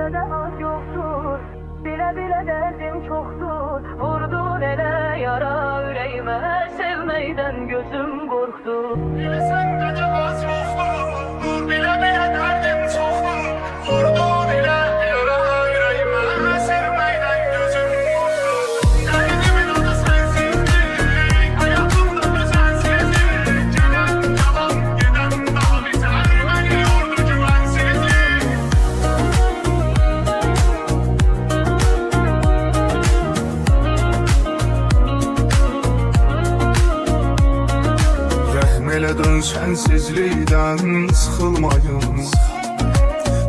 sende de az yoktur. Bile bile derdim çoktur. Vurdun ele yara yüreğime, sevmeyden gözüm korktu. Bile sende de az yoktur. Bile bile derdim çoktur. Vurdun ele yara yüreğime, sevmeyden gözüm korktu. Derdimin adı sensizlik, hayatımda düzensizlik. Gelen yalan giden daha biter, beni yordu güvensizlik. Elə dön sənsizlikdən sıxılmayın.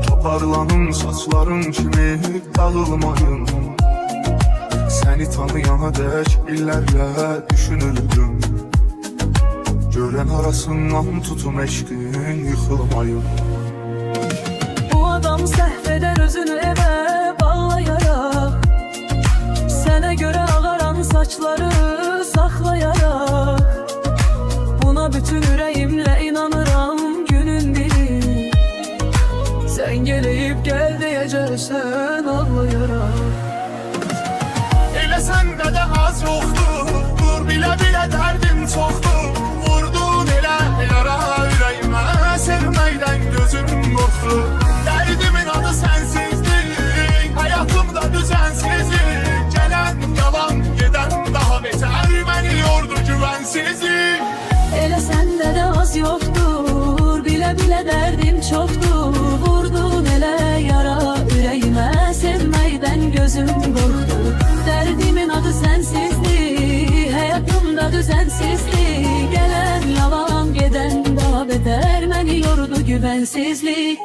Toparlanın saçların kimi dağılmayın. Səni tanıyana dək illərlə düşünürdüm. Görən arasından tutun eşqin yıxılmayın. Bu adam səhv eder özünü evə bağlayaraq. Sənə görə ağaran saçları saxlayaraq. Buna bütün yüreğimle inanıram günün biri. Sen geleyip gel diyeceksen ağlayarak. Elə səndə də az yoxdur. Dur bilə bilə dərdim çoxdur. Vurdun elə yara ürəyimə, sevməkdən gözüm qorxdu. Dərdimin adı sənsizlik, hayatımda düzensizlik. Gələn yalan gedən daha betər, məni yordu güvensizlik. Elə səndə də az yoktur. Bile bile derdim çoktur. Vurdun elə yara yüreğime, sevməkdən gözüm korktu. Derdimin adı sensizlik, hayatımda düzensizlik. Gelen yalan geden daha beter, beni yordu güvensizlik.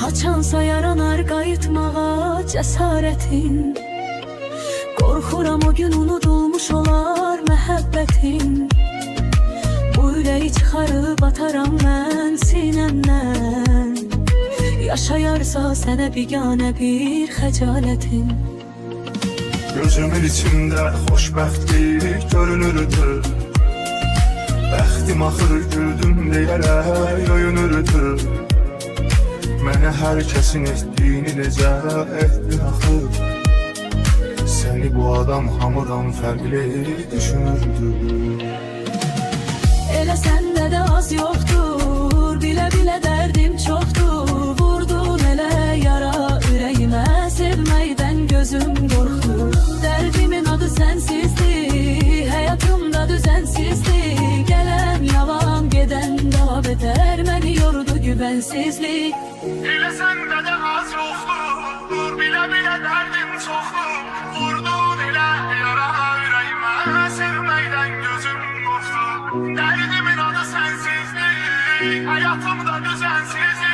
Haçansa yaranar qayıtmağa cəsarətin. Qorxuram o gün unudulmuş olar məhəbbətin. Bu ürəyi çıxarıb ataram mən sinəmdən. Yaşayarsa sənə biganə bir xəcalətin. Gözümün içində xoşbəxtlik görünürdü. Bəxtim axır güldüm deyərək öyünürdü. Mənə hər kəsin etdiyini necə etdin axı. Səni bu adam hamıdan fərqli düşünürdü. Elə səndə də az yoktur. Bile bile derdim çoktur. Vurdun elə yara yüreğime, sevməkdən gözüm korktu. Derdimin adı sensizlik, hayatımda düzensizlik. Gelen yalan geden daha beter, beni yordu güvensizlik. Elə səndə də az yoxdur. Dur bilə bilə dərdim çoxdur. Vurdun elə yara ürəyimə, sevməkdən gözüm qorxdu. Dərdimin adı sənsizlik, hayatımda düzensizlik.